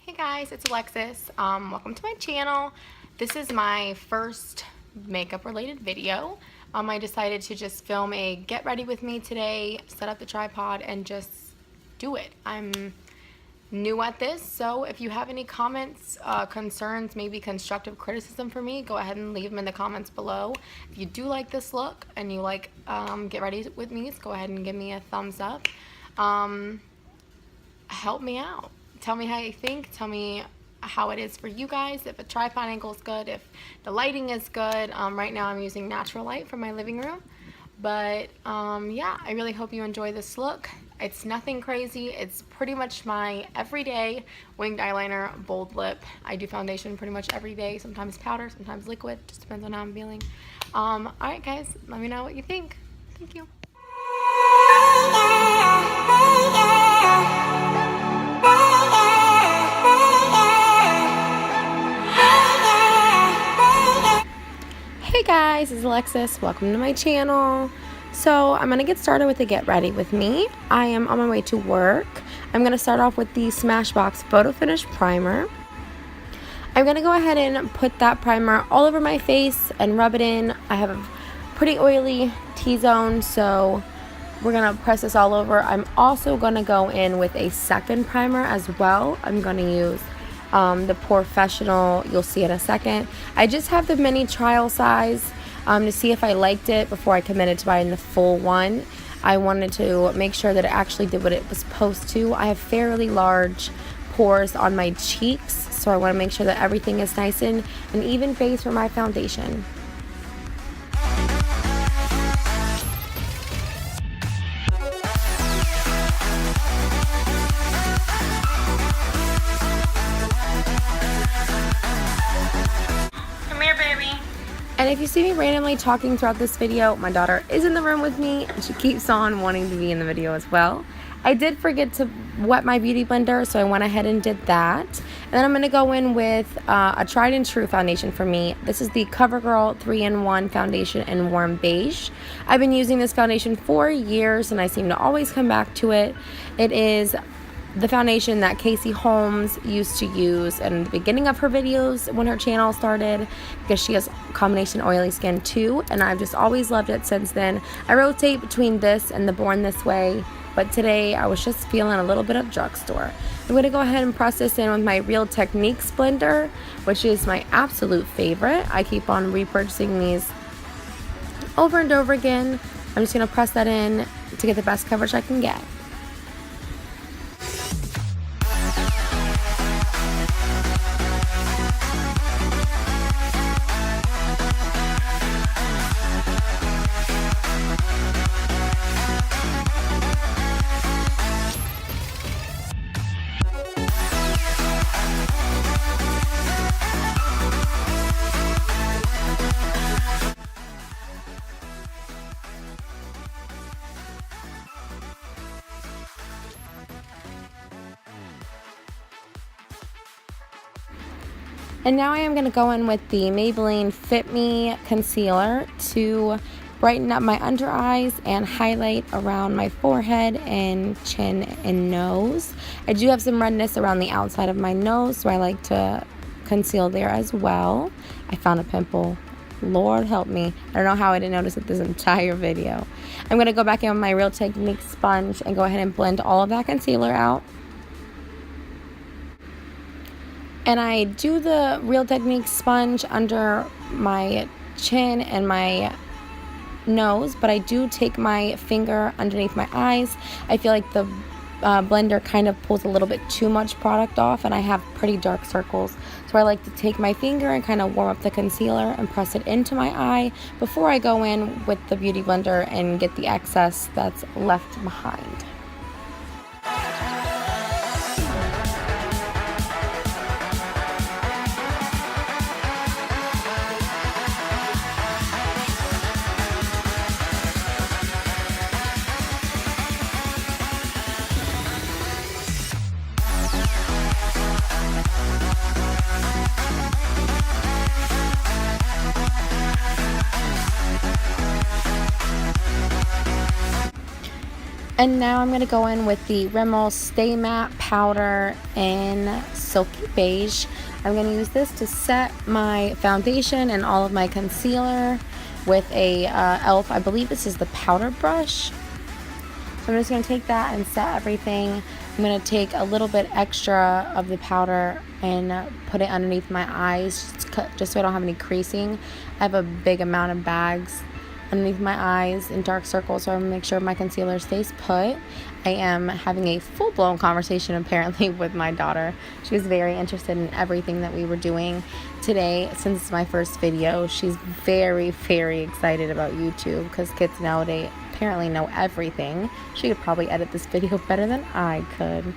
Hey guys, it's Alexis. Welcome to my channel. This is my first makeup related video. I decided to just film a get ready with me today, set up the tripod, and just do it. I'm new at this, so if you have any comments, concerns, maybe constructive criticism for me, go ahead and leave them in the comments below. If you do like this look and you like get ready with me, go ahead and give me a thumbs up. Help me out. Tell me how you think. Tell me how it is for you guys, if a tripod angle is good, if the lighting is good. Right now I'm using natural light from my living room, but yeah, I really hope you enjoy this look. It's nothing crazy. It's pretty much my everyday winged eyeliner, bold lip. I do foundation pretty much every day, sometimes powder, sometimes liquid, just depends on how I'm feeling. Alright guys, let me know what you think. Thank you. Hey guys, it's Alexis. Welcome to my channel. So I'm going to get started with the get ready with me. I am on my way to work. I'm going to start off with the Smashbox Photo Finish Primer. I'm going to go ahead and put that primer all over my face and rub it in. I have a pretty oily T-zone, so we're going to press this all over. I'm also going to go in with a second primer as well. I'm going to use the Professional, you'll see in a second. I just have the mini trial size to see if I liked it before I committed to buying the full one. I wanted to make sure that it actually did what it was supposed to. I have fairly large pores on my cheeks, so I want to make sure that everything is nice and an even face for my foundation. And if you see me randomly talking throughout this video, my daughter is in the room with me and she keeps on wanting to be in the video as well. I did forget to wet my beauty blender, so I went ahead and did that. And then I'm going to go in with a tried and true foundation for me. This is the CoverGirl 3-in-1 foundation in warm beige. I've been using this foundation for years and I seem to always come back to it. It is the foundation that Casey Holmes used to use in the beginning of her videos when her channel started, because she has combination oily skin too, and I've just always loved it since then. I rotate between this and the Born This Way, but today I was just feeling a little bit of drugstore. I'm going to go ahead and press this in with my Real Techniques blender, which is my absolute favorite. I keep on repurchasing these over and over again. I'm just going to press that in to get the best coverage I can get. And now I am going to go in with the Maybelline Fit Me Concealer to brighten up my under eyes and highlight around my forehead and chin and nose. I do have some redness around the outside of my nose, so I like to conceal there as well. I found a pimple. Lord help me. I don't know how I didn't notice it this entire video. I'm going to go back in with my Real Techniques sponge and go ahead and blend all of that concealer out. And I do the Real Techniques sponge under my chin and my nose, but I do take my finger underneath my eyes. I feel like the blender kind of pulls a little bit too much product off, and I have pretty dark circles. So I like to take my finger and kind of warm up the concealer and press it into my eye before I go in with the beauty blender and get the excess that's left behind. And now I'm going to go in with the Rimmel Stay Matte Powder in Silky Beige. I'm going to use this to set my foundation and all of my concealer with a e.l.f. I believe this is the powder brush. So I'm just going to take that and set everything. I'm going to take a little bit extra of the powder and put it underneath my eyes just so I don't have any creasing. I have a big amount of bags underneath my eyes in dark circles, so I'm going to make sure my concealer stays put. I am having a full-blown conversation apparently with my daughter. She was very interested in everything that we were doing today. Since it's my first video, she's very, very excited about YouTube because kids nowadays apparently know everything. She could probably edit this video better than I could.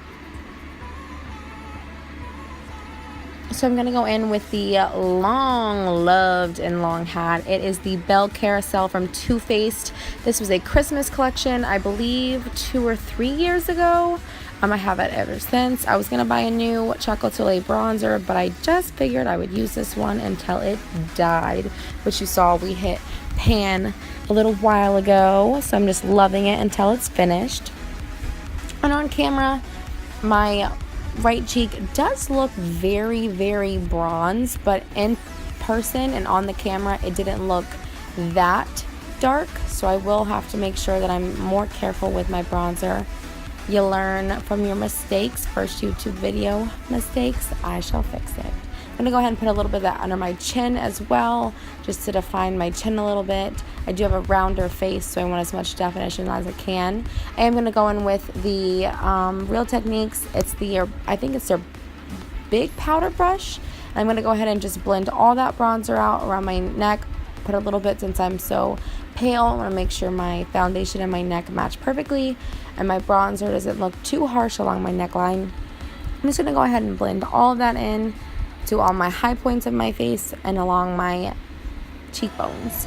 So I'm going to go in with the long loved and long had. It is the Belle Carousel from Too Faced. This was a Christmas collection, I believe 2 or 3 years ago. I have it ever since. I was going to buy a new Chocolat bronzer, but I just figured I would use this one until it died, which you saw we hit pan a little while ago. So I'm just loving it until it's finished. And on camera, my right cheek does look very, very bronze, but in person and on the camera it didn't look that dark, so I will have to make sure that I'm more careful with my bronzer. You learn from your mistakes. First YouTube video mistakes, I shall fix it. I'm going to go ahead and put a little bit of that under my chin as well, just to define my chin a little bit. I do have a rounder face, so I want as much definition as I can. I am going to go in with the Real Techniques. It's the, I think it's their big powder brush. I'm going to go ahead and just blend all that bronzer out around my neck. Put a little bit since I'm so pale. I want to make sure my foundation and my neck match perfectly, and my bronzer doesn't look too harsh along my neckline. I'm just going to go ahead and blend all of that in to all my high points of my face and along my cheekbones.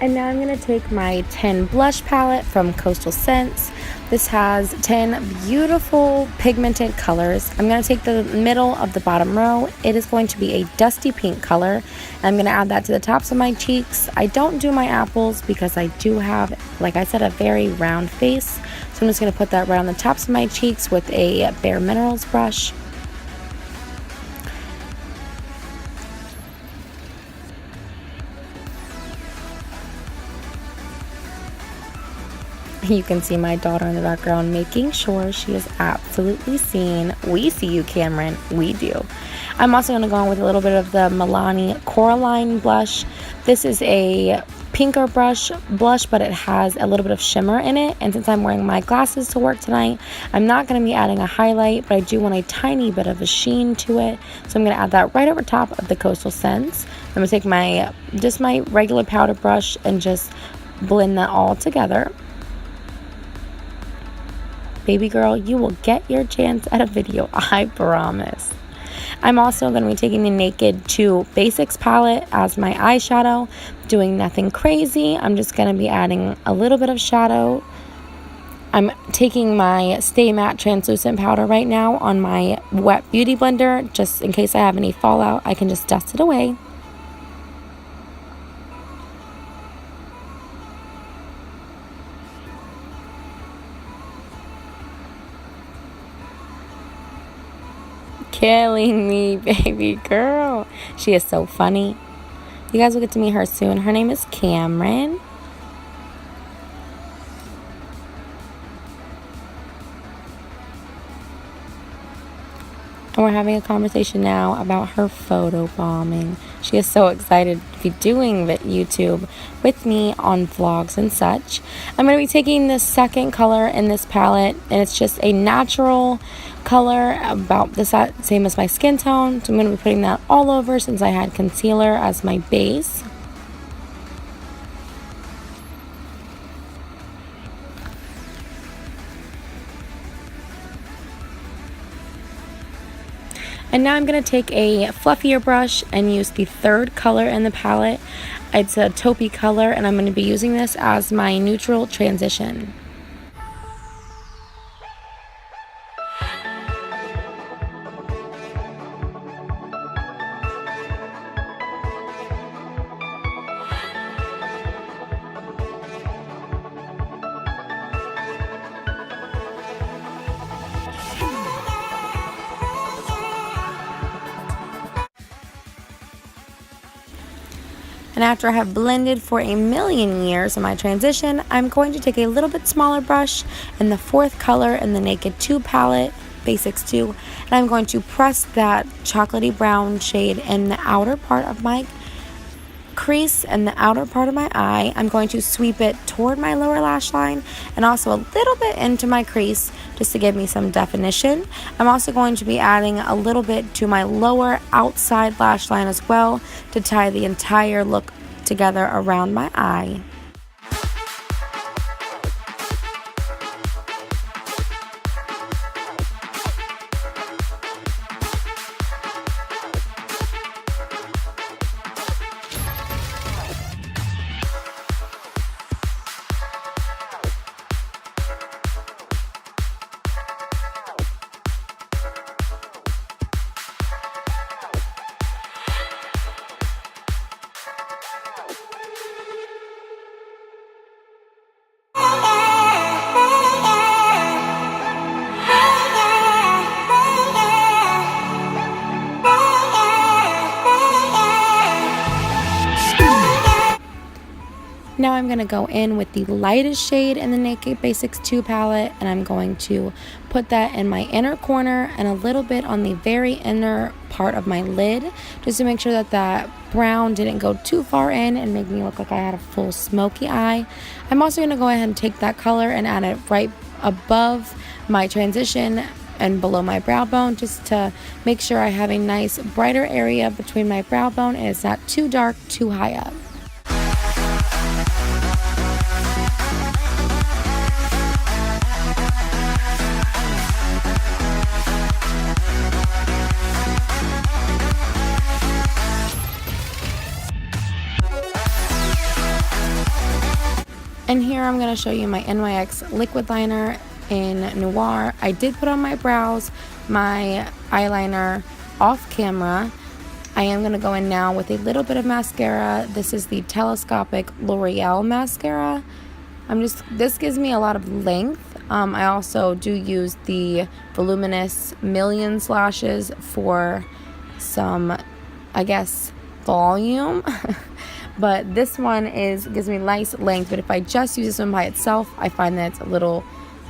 And now I'm going to take my 10 blush palette from Coastal Scents. This has 10 beautiful pigmented colors. I'm going to take the middle of the bottom row. It is going to be a dusty pink color. I'm going to add that to the tops of my cheeks. I don't do my apples because I do have, like I said, a very round face. So I'm just going to put that right on the tops of my cheeks with a Bare Minerals brush. You can see my daughter in the background making sure she is absolutely seen. We see you, Cameron. We do. I'm also going to go in with a little bit of the Milani Coraline blush. This is a pinker blush, but it has a little bit of shimmer in it. And since I'm wearing my glasses to work tonight, I'm not going to be adding a highlight, but I do want a tiny bit of a sheen to it. So I'm going to add that right over top of the Coastal Scents. I'm going to take my regular powder brush and just blend that all together. Baby girl, you will get your chance at a video, I promise. I'm also going to be taking the Naked 2 Basics palette as my eyeshadow, doing nothing crazy. I'm just going to be adding a little bit of shadow. I'm taking my Stay Matte translucent powder right now on my wet beauty blender, just in case I have any fallout, I can just dust it away. Killing me, baby girl. She is so funny. You guys will get to meet her soon. Her name is Cameron. And we're having a conversation now about her photo bombing. She is so excited to be doing YouTube with me on vlogs and such. I'm going to be taking the second color in this palette, and it's just a natural color about the same as my skin tone. So I'm going to be putting that all over since I had concealer as my base. And now I'm going to take a fluffier brush and use the third color in the palette. It's a taupey color, and I'm going to be using this as my neutral transition. And after I have blended for a million years in my transition, I'm going to take a little bit smaller brush in the fourth color in the Naked 2 palette, Basics 2, and I'm going to press that chocolatey brown shade in the outer part of my crease and the outer part of my eye. I'm going to sweep it toward my lower lash line and also a little bit into my crease just to give me some definition. I'm also going to be adding a little bit to my lower outside lash line as well to tie the entire look together around my eye. Now I'm going to go in with the lightest shade in the Naked Basics 2 palette, and I'm going to put that in my inner corner and a little bit on the very inner part of my lid, just to make sure that that brown didn't go too far in and make me look like I had a full smoky eye. I'm also going to go ahead and take that color and add it right above my transition and below my brow bone, just to make sure I have a nice brighter area between my brow bone and it's not too dark, too high up. And here I'm going to show you my NYX liquid liner in Noir. I did put on my brows, my eyeliner off camera. I am going to go in now with a little bit of mascara. This is the Telescopic L'Oreal mascara. This gives me a lot of length. I also do use the Voluminous Millions lashes for some, I guess, volume. But this one gives me nice length, but if I just use this one by itself, I find that it's a little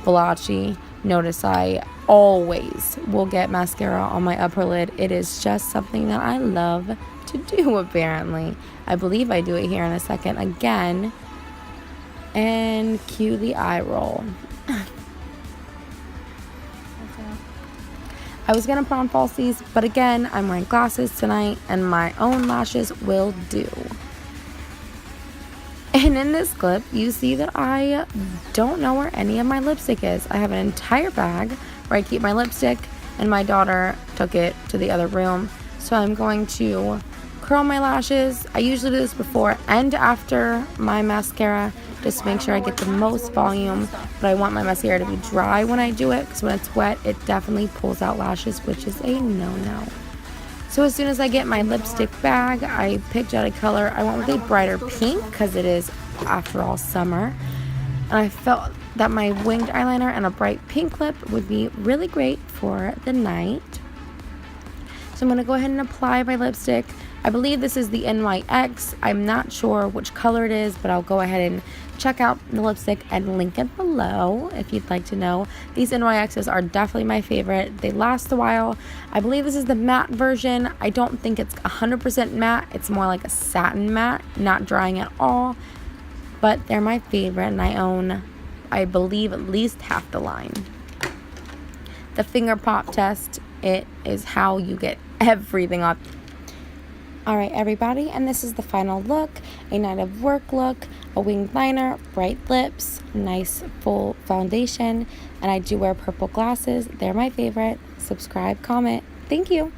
blotchy. Notice I always will get mascara on my upper lid. It is just something that I love to do, apparently. I believe I do it here in a second again. And cue the eye roll. I was going to put on falsies, but again, I'm wearing glasses tonight, and my own lashes will do. And in this clip, you see that I don't know where any of my lipstick is. I have an entire bag where I keep my lipstick, and my daughter took it to the other room. So I'm going to curl my lashes. I usually do this before and after my mascara, just to make sure I get the most volume. But I want my mascara to be dry when I do it, because when it's wet, it definitely pulls out lashes, which is a no-no. So as soon as I get my lipstick bag, I picked out a color. I went with a brighter pink because it is, after all, summer. And I felt that my winged eyeliner and a bright pink lip would be really great for the night. So I'm going to go ahead and apply my lipstick. I believe this is the NYX. I'm not sure which color it is, but I'll go ahead and check out the lipstick and link it below if you'd like to know. These NYXs are definitely my favorite. They last a while. I believe this is the matte version. I don't think it's 100% matte. It's more like a satin matte, not drying at all. But they're my favorite, and I own, I believe, at least half the line. The finger pop test, it is how you get everything off. Alright everybody, and this is the final look. A night of work look, a winged liner, bright lips, nice full foundation, and I do wear purple glasses. They're my favorite. Subscribe, comment. Thank you.